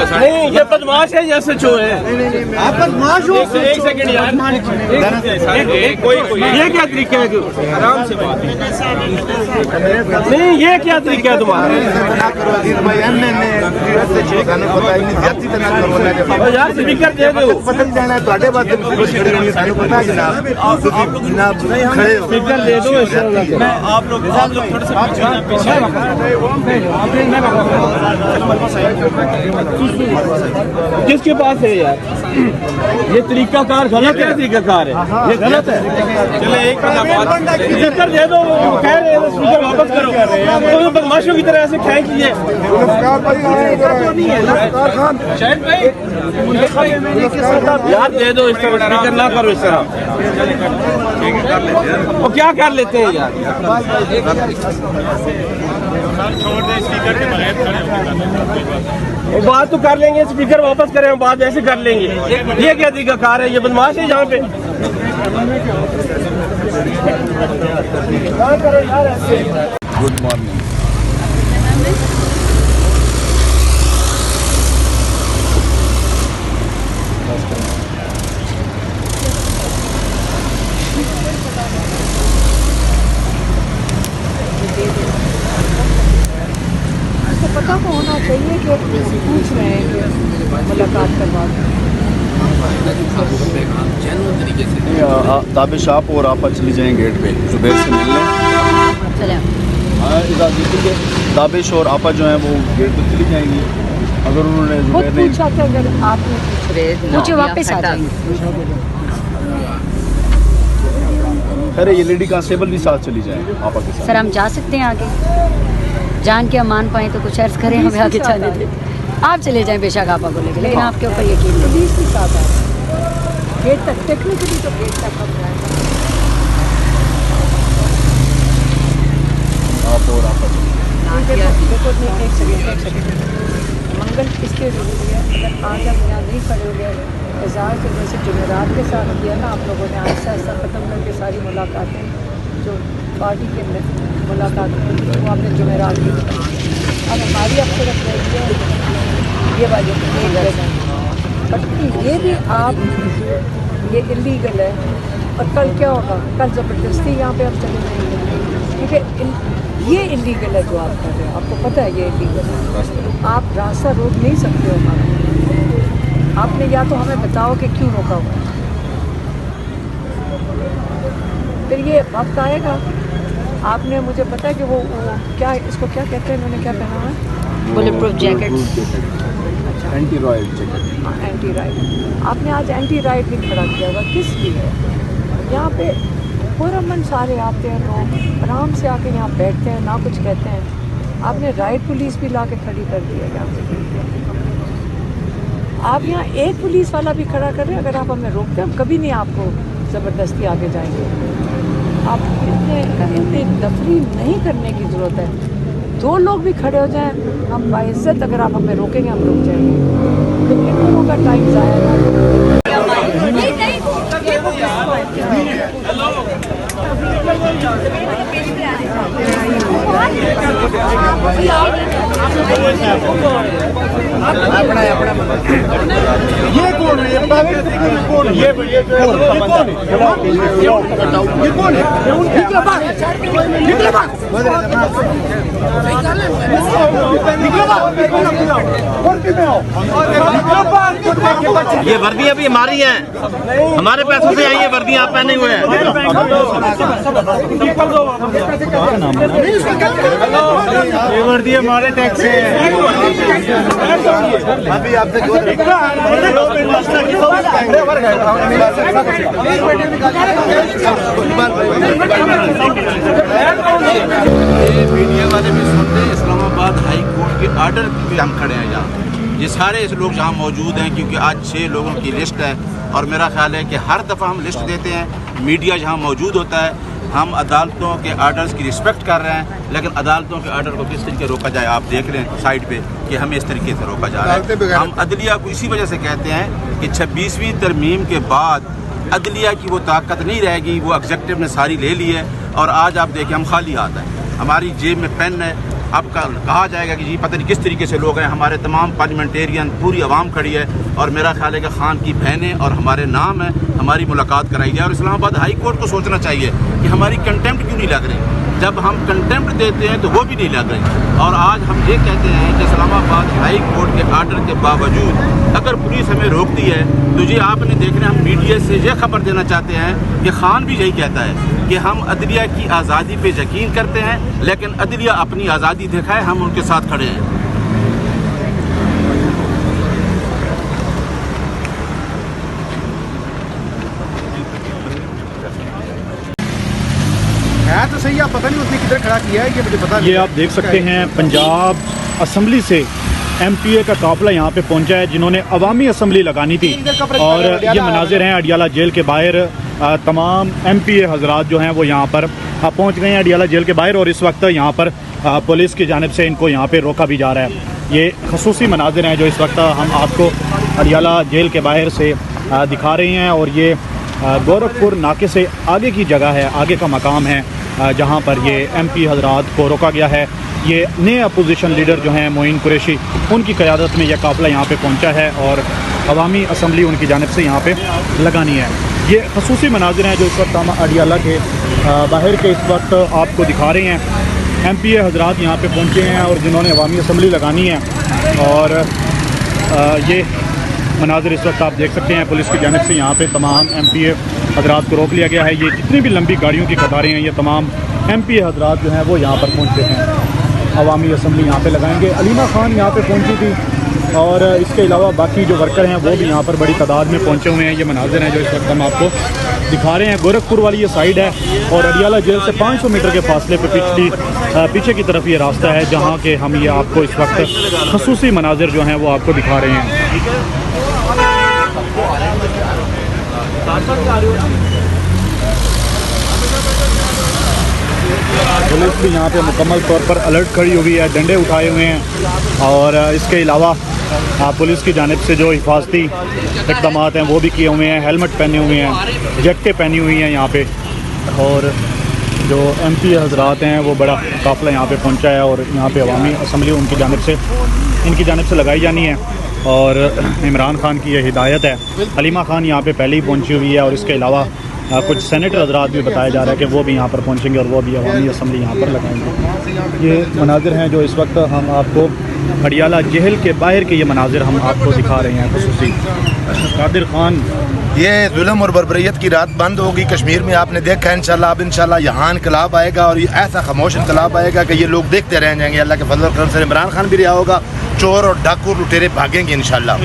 नहीं ये बदमाश है या सच है? आप बदमाश हो। एक सेकंड यार, ये क्या तरीका है? आराम से बात नहीं, ये क्या तरीका है तुम्हारा? यार स्पीकर दे दो। स्पीकर दे दो। आप लोग थोड़ा सा किसके पास है यार? ये तरीका कार गलत है। तरीका कार है, ये गलत है। चले एक स्पीकर दे दो। कह रहे हैं स्पीकर वापस करो। तो बदमाशों की तरह ऐसे खींच लिए। यार दे दो इस तरह, स्पीकर ना करो इस तरह। वो क्या कर लेते हैं यार? बात तो कर लेंगे, स्पीकर वापस करें, हम बात ऐसे कर लेंगे। ये क्या तरीका कार है? ये बदमाश है यहाँ पे। Good morning. पता होना चाहिए कि पूछ रहे हैं कि मुलाकात करवा ताबिश आप और आपा चली जाएँ गेट पे जुबैर से मिलने। ताबिश और आपा जो है वो गेट पे चली जाएंगी। अगर उन्होंने जुबैर ने पूछा तो अगर आपने पूछ रहे मुझे वापस आ जाएंगे। अरे ये लेडी कांस्टेबल भी साथ चली जाए आपा के साथ। सर हम जा सकते हैं आगे, जान के हम मान पाए तो कुछ अर्ज करें, हमें आगे जाने दें। आप चले जाएं बेशक आपा को लेकर, लेकिन आपके ऊपर यकीन नहीं। पुलिस के साथ आए गेट तक, टेक्निकली तो गेट तक हम जाए। आप और आपा देखो नहीं, एक सेकंड मंगल इसके जरूरी है। अगर आज हम यहाँ नहीं खड़े हो गए एजाज के जैसे जुमेरात के साथ किया ना आप लोगों ने, आहिस्ता आहिस्ता ख़त्म करके सारी मुलाकातें जो पार्टी के मुलाकात वो आपने जुमेरात की। अब हमारी अब सिर्फ रही है ये वाली बट ये भी आप ये इलीगल है। और कल क्या होगा? कल ज़बरदस्ती यहाँ पे हम चले जाएंगे क्योंकि ये इलीगल है जो आप कर रहे हो। आपको पता है ये इलीगल है। आप रास्ता रोक नहीं सकते हो हमारा। आपने या तो हमें बताओ कि क्यों रोका हुआ है, फिर ये वक्त आएगा। आपने मुझे पता है कि वो क्या इसको क्या कहते हैं, इन्होंने क्या पहना हुआ है? Bullet proof jackets, anti ride jacket. हाँ एंटी राइड। आपने आज एंटी राइड भी खड़ा किया हुआ, किस लिए? यहाँ पे पुरअमन सारे आते हैं लोग, आराम से आके यहाँ बैठते हैं, ना कुछ कहते हैं। आपने राइड पुलिस भी ला के खड़ी कर दी है यहाँ पे। आप यहाँ एक पुलिस वाला भी खड़ा कर रहे हैं। अगर आप हमें रोकते हैं हम कभी नहीं आपको ज़बरदस्ती आगे जाएंगे। आप इतनी तफरी नहीं करने की ज़रूरत है। दो लोग भी खड़े हो जाएं, हम बाइज़्ज़त अगर आप हमें रोकेंगे हम रुक जाएंगे। तो इन लोगों का टाइम ज़ाया ना। ये कौन है? ये कौन है? ये कौन है? निकलो बाहर, निकलो बाहर, ये वर्दियाँ भी हमारी हैं, हमारे पैसों से आई ये वर्दियाँ आप पहने हुए हैं। ये वर्दी हमारे टैक्स से है। अभी आपसे मीडिया वाले भी सुनते हैं। इस्लामाबाद हाई कोर्ट के ऑर्डर पे हम खड़े हैं यहाँ। ये सारे लोग जहाँ मौजूद हैं क्योंकि आज 6 लोगों की लिस्ट है और मेरा ख्याल है कि हर दफ़ा हम लिस्ट देते हैं, मीडिया जहाँ मौजूद होता है हम अदालतों के आर्डर्स की रिस्पेक्ट कर रहे हैं, लेकिन अदालतों के आर्डर को किस तरीके रोका जाए आप देख लें साइड पे कि हमें इस तरीके से रोका जा रहा है। हम अदलिया को इसी वजह से कहते हैं कि 26वीं तरमीम के बाद अदलिया की वो ताकत नहीं रहेगी, वो एग्जेक्टिव ने सारी ले ली है और आज आप देखें हम खाली हाथ हैं, हमारी जेब में पेन है। अब कहा जाएगा कि जी पता नहीं किस तरीके से लोग हैं, हमारे तमाम पार्लियामेंटेरियन पूरी आवाम खड़ी है और मेरा ख्याल है कि खान की बहनें और हमारे नाम है, हमारी मुलाकात कराई जाए। और इस्लामाबाद हाई कोर्ट को सोचना चाहिए कि हमारी कंटेम्प्ट क्यों नहीं लग रही। जब हम कंटेम्प्ट देते हैं तो वो भी नहीं लग रही। और आज हम ये कहते हैं कि इस्लामाबाद हाई कोर्ट के आर्डर के बावजूद अगर पुलिस हमें रोकती है तो ये आपने देख रहे हैं, हम मीडिया से ये खबर देना चाहते हैं कि खान भी यही कहता है कि हम अदलिया की आज़ादी पे यकीन करते हैं, लेकिन अदलिया अपनी आज़ादी दिखाए, हम उनके साथ खड़े हैं। है तो सही, आप पता नहीं उसने किधर खड़ा किया है, ये मुझे पता नहीं। ये आप देख सकते हैं पंजाब असम्बली से MPA का काफिला यहाँ पे पहुंचा है, जिन्होंने अवामी असम्बली लगानी थी। और ये मनाजिर हैं अडियाला जेल के बाहर। तमाम MPA हजरात जो हैं वो यहाँ पर पहुँच गए हैं अडियाला जेल के बाहर, और इस वक्त यहाँ पर पुलिस की जानिब से इनको यहाँ पे रोका भी जा रहा है। ये खसूसी मनाजिर हैं जो इस वक्त हम आपको अडियाला जेल के बाहर से दिखा रहे हैं। और ये गोरखपुर नाके से आगे की जगह है, आगे का मकाम है जहाँ पर ये MP हजरात को रोका गया है। ये नए अपोजिशन लीडर जो हैं मोइन कुरैशी, उनकी क़यादत में यह काफ़िला यहाँ पे पहुँचा है और अवामी असम्बली उनकी जानिब से यहाँ पे लगानी है। ये खसूसी मनाजिर हैं जो इस वक्त हम अडियाला के बाहर के इस वक्त आपको दिखा रहे हैं। MPA हजरात यहाँ पे पहुँचे हैं और जिन्होंने अवामी असम्बली लगानी है। और ये मनाजिर इस वक्त आप देख सकते हैं, पुलिस की जानिब से यहाँ पे तमाम MPA हजरात को रोक लिया गया है। ये जितनी भी लंबी गाड़ियों की कतारें हैं, ये तमाम MPA हजरात जो हैं वो यहाँ पर पहुँचे हैं, अवामी असम्बली यहाँ पे लगाएंगे। अलीमा खान यहाँ पे पहुँची थी और इसके अलावा बाकी जो वर्कर हैं वो भी यहाँ पर बड़ी तादाद में पहुँचे हुए हैं। ये मनाजिर हैं जो इस वक्त हम आपको दिखा रहे हैं। गोरखपुर वाली ये साइड है और अडियाला जेल से 500 मीटर के फासले पर पीछे की तरफ ये रास्ता है जहाँ के हम ये आपको इस वक्त खसूसी मनाजिर जो हैं वो आपको दिखा रहे हैं। पुलिस भी यहाँ पे मुकम्मल तौर पर अलर्ट खड़ी हुई है, डंडे उठाए हुए हैं। और इसके अलावा पुलिस की जानिब से जो हिफाजती इक़दाम हैं वो भी किए हुए हैं। हेलमेट पहने हुए हैं, जैकेटें पहनी हुई हैं यहाँ पे। और जो MPA हजरात हैं वो बड़ा काफ़िला यहाँ पे पहुँचा है और यहाँ पे अवामी असम्बली उनकी जानिब से लगाई जानी है। और इमरान खान की ये हिदायत है। अलीमा खान यहाँ पे पहले ही पहुँची हुई है और इसके अलावा कुछ सेनेटर हजरात भी बताया जा रहा है कि वो भी यहाँ पर पहुँचेंगे और वो भी अवामी असम्बली यहाँ पर लगाएंगे। ये मनाजिर हैं जो इस वक्त हम आपको अडियाला जेल के बाहर के ये मनाजिर हम आपको दिखा रहे हैं। खसूसी कादिर खान, ये जुल्म और बर्बरियत की रात बंद होगी कश्मीर में, आपने देखा है। इंशाल्लाह अब इंशाल्लाह यहाँ इनकलाब आएगा और ये ऐसा खामोश इनकलाब आएगा कि ये लोग देखते रह जाएंगे। अल्लाह के फजल करम से इमरान खान भी रिहा होगा, चोर और डाकू लुटेरे भागेंगे इंशाल्लाह।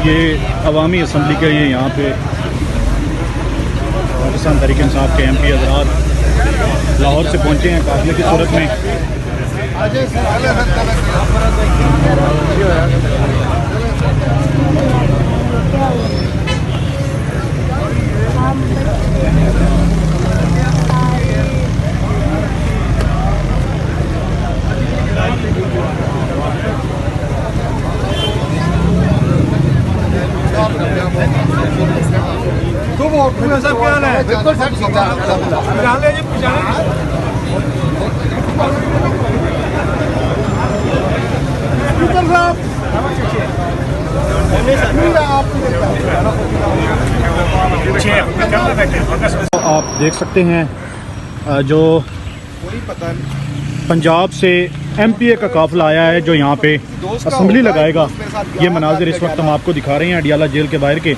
ये अवामी असम्बली के ये यहाँ पे पाकिस्तान तहरीक इंसाफ के MP हजरात लाहौर से पहुँचे हैं काफ़िले की सूरत में। बिल्कुल सर, आप देख सकते हैं जो पंजाब से MPA का काफ़िला आया है जो यहाँ पे असम्बली लगाएगा। ये मनाजिर इस वक्त हम आपको दिखा रहे हैं अडियाला जेल के बाहर के।